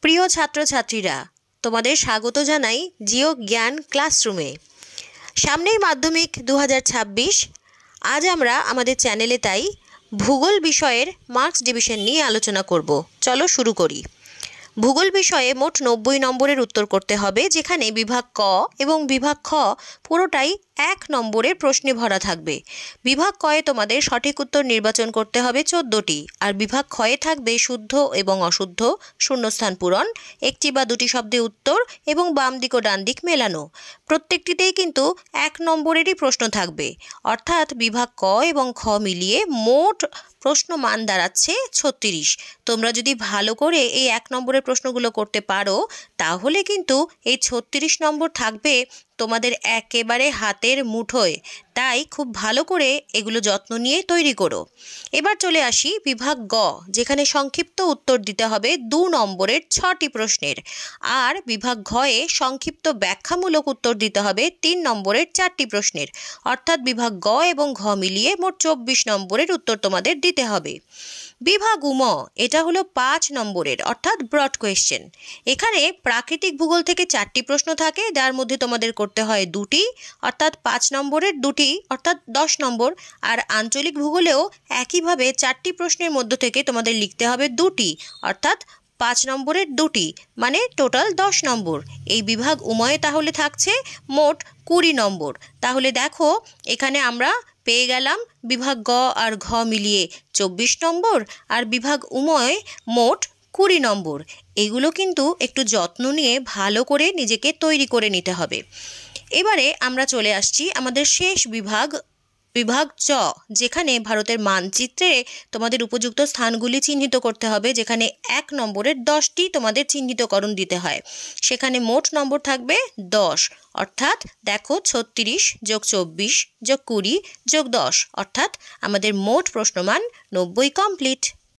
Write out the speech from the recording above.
প্রিয় ছাত্রছাত্রীরা, তোমাদের স্বাগত জানাই জিও জ্ঞান ক্লাসরুমে। সামনেই মাধ্যমিক 2026। আজ আমরা আমাদের চ্যানেলে তাই ভূগোল বিষয়ের মার্কস ডিভিশন নিয়ে আলোচনা করব। চলো শুরু করি। ভূগোল বিষয়ে মোট 90 নম্বরের উত্তর করতে হবে, যেখানে বিভাগ ক এবং বিভাগ খ পুরোটাই 1 নম্বরের প্রশ্নে ভরা থাকবে। বিভাগ কয়ে তোমাদের সঠিক উত্তর নির্বাচন করতে হবে 14টি, আর বিভাগ খয়ে থাকবে শুদ্ধ এবং অশুদ্ধ, শূন্যস্থান পূরণ, একটি বা দুটি শব্দে উত্তর এবং বাম দিক ও ডান দিক মেলানো। প্রত্যেকটিতেই কিন্তু 1 নম্বরেরই প্রশ্ন থাকবে, অর্থাৎ বিভাগ ক এবং খ মিলিয়ে মোট প্রশ্ন মান দাঁড়াচ্ছে 36। তোমরা যদি ভালো করে এই 1 নম্বরের প্রশ্নগুলো করতে পারো, তাহলে কিন্তু এই 36 নম্বর থাকবে তোমাদের একেবারে হাতের মুঠোয়। তাই খুব ভালো করে এগুলো যত্ন নিয়ে তৈরি করো। এবার চলে আসি বিভাগ গ, যেখানে সংক্ষিপ্ত উত্তর দিতে হবে 2 নম্বরের 6টি প্রশ্নের, আর বিভাগ ঘয়ে সংক্ষিপ্ত ব্যাখ্যামূলক উত্তর দিতে হবে 3 নম্বরের 4টি প্রশ্নের, অর্থাৎ বিভাগ গ এবং ঘ মিলিয়ে মোট 24 নম্বরের উত্তর তোমাদের দিতে হবে। বিভাগ উম, এটা হলো 5 নম্বরের, অর্থাৎ ব্রড কোয়েশ্চেন। এখানে প্রাকৃতিক ভূগোল থেকে 4টি প্রশ্ন থাকে, যার মধ্যে তোমাদের করতে হয় 2টি, অর্থাৎ 5 নম্বরের 2টি, অর্থাৎ 10 নম্বর। আর আঞ্চলিক ভূগোলেও একইভাবে 4টি প্রশ্নের মধ্য থেকে তোমাদের লিখতে হবে 2টি, অর্থাৎ 5 নম্বরের 2টি, মানে টোটাল 10 নম্বর। এই বিভাগ উময়ে তাহলে থাকছে মোট 20 নম্বর। তাহলে দেখো, এখানে আমরা পেয়ে গেলাম বিভাগ গ আর ঘ মিলিয়ে 24 নম্বর, আর বিভাগ উময় মোট 20 নম্বর। এগুলো কিন্তু একটু যত্ন নিয়ে ভালো করে নিজেকে তৈরি করে নিতে হবে। এবারে আমরা চলে আসছি আমাদের শেষ বিভাগ, বিভাগ চ, যেখানে ভারতের মানচিত্রে তোমাদের উপযুক্ত স্থানগুলি চিহ্নিত করতে হবে, যেখানে 1 নম্বরের 10টি তোমাদের চিহ্নিতকরণ দিতে হয়। সেখানে মোট নম্বর থাকবে 10, অর্থাৎ দেখো 36 যোগ 24 যোগ 20 যোগ 10, অর্থাৎ আমাদের মোট প্রশ্নমান 90 কমপ্লিট।